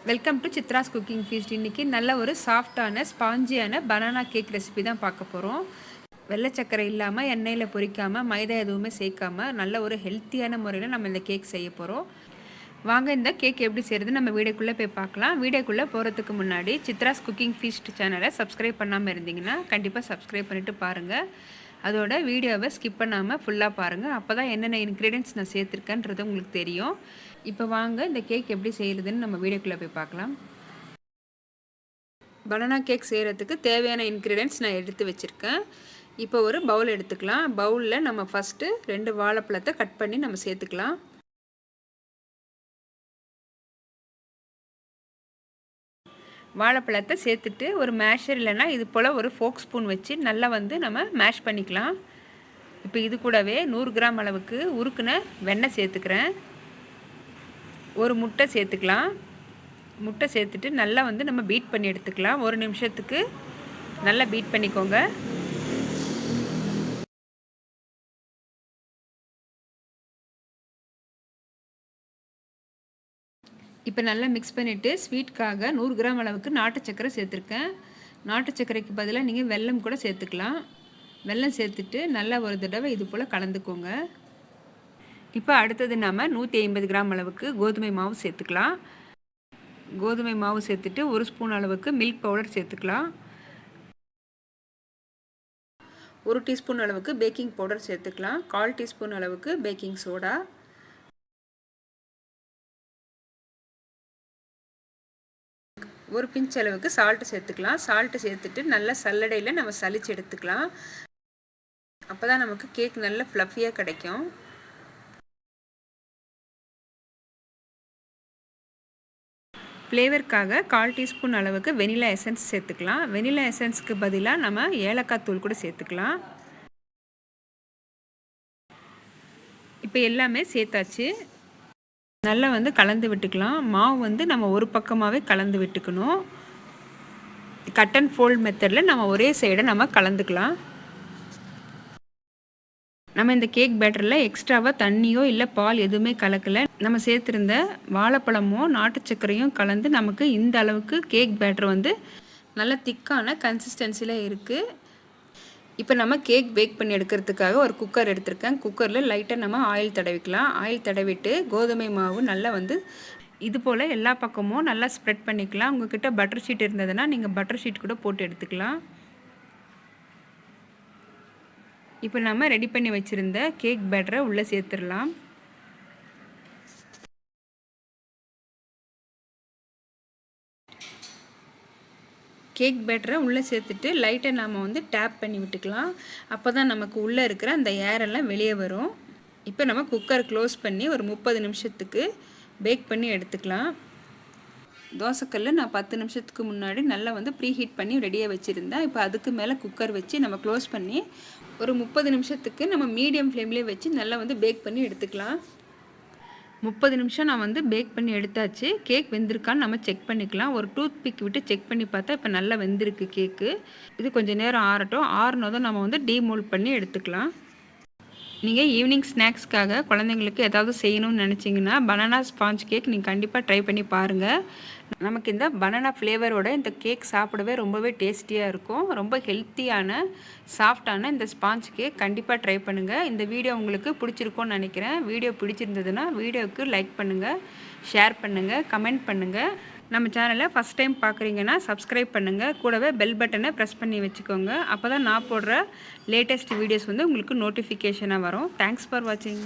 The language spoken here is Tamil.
Welcome to Chitra's cooking feast. இன்றைக்கி நல்ல ஒரு சாஃப்டான ஸ்பாஞ்சியான பனானா கேக் ரெசிபி தான் பார்க்க போகிறோம். வெள்ளை சக்கரை இல்லாமல், எண்ணெயில் பொரிக்காமல், மைதா எதுவுமே சேர்க்காமல் நல்ல ஒரு ஹெல்த்தியான முறையில் நம்ம இந்த கேக் செய்ய போகிறோம். வாங்க இந்த கேக் எப்படி செய்கிறது நம்ம வீடியோக்குள்ளே போய் பார்க்கலாம். வீடியோக்குள்ளே போகிறதுக்கு முன்னாடி சித்ராஸ் குக்கிங் ஃபீஸ்ட் சேனலை சப்ஸ்கிரைப் பண்ணாமல் இருந்தீங்கன்னா கண்டிப்பாக சப்ஸ்கிரைப் பண்ணிவிட்டு பாருங்கள். அதோட வீடியோவை ஸ்கிப் பண்ணாமல் ஃபுல்லாக பாருங்கள். அப்போ தான் என்னென்ன இன்க்ரீடியன்ட்ஸ் நான் சேர்த்துருக்கேன்றது உங்களுக்கு தெரியும். இப்போ வாங்க இந்த கேக் எப்படி செய்கிறதுன்னு நம்ம வீடியோக்குள்ளே போய் பார்க்கலாம். பனானா கேக் செய்கிறதுக்கு தேவையான இன்க்ரீடியன்ட்ஸ் நான் எடுத்து வச்சுருக்கேன். இப்போ ஒரு பவுல் எடுத்துக்கலாம். பவுலில் நம்ம ஃபஸ்ட்டு 2 வாழைப்பழத்தை கட் பண்ணி நம்ம சேர்த்துக்கலாம். வாழைப்பழத்தை சேர்த்துட்டு ஒரு மேஷர் இல்லைன்னா இது போல் ஒரு ஃபோக் ஸ்பூன் வச்சு நல்லா நம்ம மேஷ் பண்ணிக்கலாம். இப்போ இது கூடவே 100 கிராம் அளவுக்கு உருக்குன வெண்ணெய் சேர்த்துக்கிறேன். ஒரு முட்டை சேர்த்துக்கலாம். முட்டை சேர்த்துட்டு நல்லா நம்ம பீட் பண்ணி எடுத்துக்கலாம். 1 நிமிஷத்துக்கு நல்லா பீட் பண்ணிக்கோங்க. இப்போ நல்லா மிக்ஸ் பண்ணிவிட்டு ஸ்வீட்காக 100 கிராம் அளவுக்கு நாட்டு சக்கரை சேர்த்துருக்கேன். நாட்டு சக்கரைக்கு பதிலாக நீங்கள் வெல்லம் கூட சேர்த்துக்கலாம். வெல்லம் சேர்த்துட்டு நல்லா ஒரு தடவை இது போல் கலந்துக்கோங்க. இப்போ அடுத்தது நம்ம 150 கிராம் அளவுக்கு கோதுமை மாவு சேர்த்துக்கலாம். கோதுமை மாவு சேர்த்துட்டு 1 ஸ்பூன் அளவுக்கு மில்க் பவுடர் சேர்த்துக்கலாம். 1 டீஸ்பூன் அளவுக்கு பேக்கிங் பவுடர் சேர்த்துக்கலாம். 1/4 டீஸ்பூன் அளவுக்கு பேக்கிங் சோடா, 1 பிஞ்ச் அளவுக்கு சால்ட்டு சேர்த்துக்கலாம். சால்ட்டு சேர்த்துட்டு நல்லா சல்லடையில் நம்ம சலிச்சு எடுத்துக்கலாம். அப்போ தான் நமக்கு கேக் நல்ல ஃப்ளஃபியாக கிடைக்கும். ஃப்ளேவருக்காக 1/4 டீஸ்பூன் அளவுக்கு வெனிலா எசன்ஸ் சேர்த்துக்கலாம். வெனிலா எசன்ஸ்க்கு பதிலாக நம்ம ஏலக்காய் தூள் கூட சேர்த்துக்கலாம். இப்போ எல்லாமே சேர்த்தாச்சு. நல்லா கலந்து விட்டுக்கலாம். மாவு நம்ம ஒரு பக்கமாகவே கலந்து விட்டுக்கணும். கட் அண்ட் ஃபோல்ட் மெத்தடில் நம்ம ஒரே சைடை நம்ம கலந்துக்கலாம். நம்ம இந்த கேக் பேட்டரில் எக்ஸ்ட்ராவாக தண்ணியோ இல்லை பால் எதுவுமே கலக்கலை. நம்ம சேர்த்துருந்த வாழைப்பழமோ நாட்டு சர்க்கரையும் கலந்து நமக்கு இந்த அளவுக்கு கேக் பேட்டர் நல்ல திக்கான கன்சிஸ்டன்சியில் இருக்குது. இப்போ நம்ம கேக் பேக் பண்ணி எடுக்கிறதுக்காக ஒரு குக்கர் எடுத்திருக்கேன். குக்கரில் லைட்டாக நம்ம ஆயில் தடவிக்கலாம். ஆயில் தடவிட்டு கோதுமை மாவு நல்லா இது போல் எல்லா பக்கமும் நல்லா ஸ்ப்ரெட் பண்ணிக்கலாம். உங்கள்கிட்ட பட்டர் ஷீட் இருந்ததுன்னா நீங்கள் பட்டர் ஷீட் கூட போட்டு எடுத்துக்கலாம். இப்போ நம்ம ரெடி பண்ணி வச்சுருந்த கேக் பேட்டரை உள்ளே சேர்த்துடலாம். கேக் பேட்டரை உள்ளே சேர்த்துட்டு லைட்டை நாம் டேப் பண்ணி விட்டுக்கலாம். அப்போ தான் நமக்கு உள்ளே இருக்கிற அந்த ஏரெல்லாம் வெளியே வரும். இப்போ நம்ம குக்கர் க்ளோஸ் பண்ணி ஒரு 30 நிமிஷத்துக்கு பேக் பண்ணி எடுத்துக்கலாம். தோசைக்கல்ல நான் 10 நிமிஷத்துக்கு முன்னாடி நல்லா ப்ரீ ஹீட் பண்ணி ரெடியாக வச்சுருந்தேன். இப்போ அதுக்கு மேலே குக்கர் வச்சு நம்ம க்ளோஸ் பண்ணி ஒரு 30 நிமிஷத்துக்கு நம்ம மீடியம் ஃப்ளேம்லேயே வச்சு நல்லா பேக் பண்ணி எடுத்துக்கலாம். 30 நிமிஷம் நான் பேக் பண்ணி எடுத்தாச்சு. கேக் வெந்திருக்கான்னு நம்ம செக் பண்ணிக்கலாம். ஒரு டூத் பிக் விட்டு செக் பண்ணி பார்த்தா இப்போ நல்லா வெந்திருக்கு கேக்கு. இது கொஞ்சம் நேரம் ஆறட்டும். ஆறுனதும் நம்ம டீமோல்ட் பண்ணி எடுத்துக்கலாம். நீங்கள் ஈவினிங் ஸ்நாக்ஸ்க்காக குழந்தைங்களுக்கு ஏதாவது செய்யணும்னு நினச்சிங்கன்னா பனானா ஸ்பாஞ்ச் கேக் நீங்கள் கண்டிப்பாக ட்ரை பண்ணி பாருங்கள். நமக்கு இந்த பனானா ஃப்ளேவரோட இந்த கேக் சாப்பிடவே ரொம்பவே டேஸ்டியாக இருக்கும். ரொம்ப ஹெல்த்தியான சாஃப்டான இந்த ஸ்பாஞ்ச் கேக் கண்டிப்பாக ட்ரை பண்ணுங்கள். இந்த வீடியோ உங்களுக்கு பிடிச்சிருக்கும்னு நினைக்கிறேன். வீடியோ பிடிச்சிருந்ததுன்னா வீடியோவுக்கு லைக் பண்ணுங்கள், ஷேர் பண்ணுங்கள், கமெண்ட் பண்ணுங்கள். நம்ம சேனலை ஃபஸ்ட் டைம் பார்க்குறீங்கன்னா சப்ஸ்கிரைப் பண்ணுங்கள். கூடவே பெல் பட்டனை ப்ரெஸ் பண்ணி வச்சுக்கோங்க. அப்போ தான் நான் போடுற லேட்டஸ்ட் வீடியோஸ் உங்களுக்கு நோட்டிஃபிகேஷனாக வரும். தேங்க்ஸ் ஃபார் வாட்சிங்.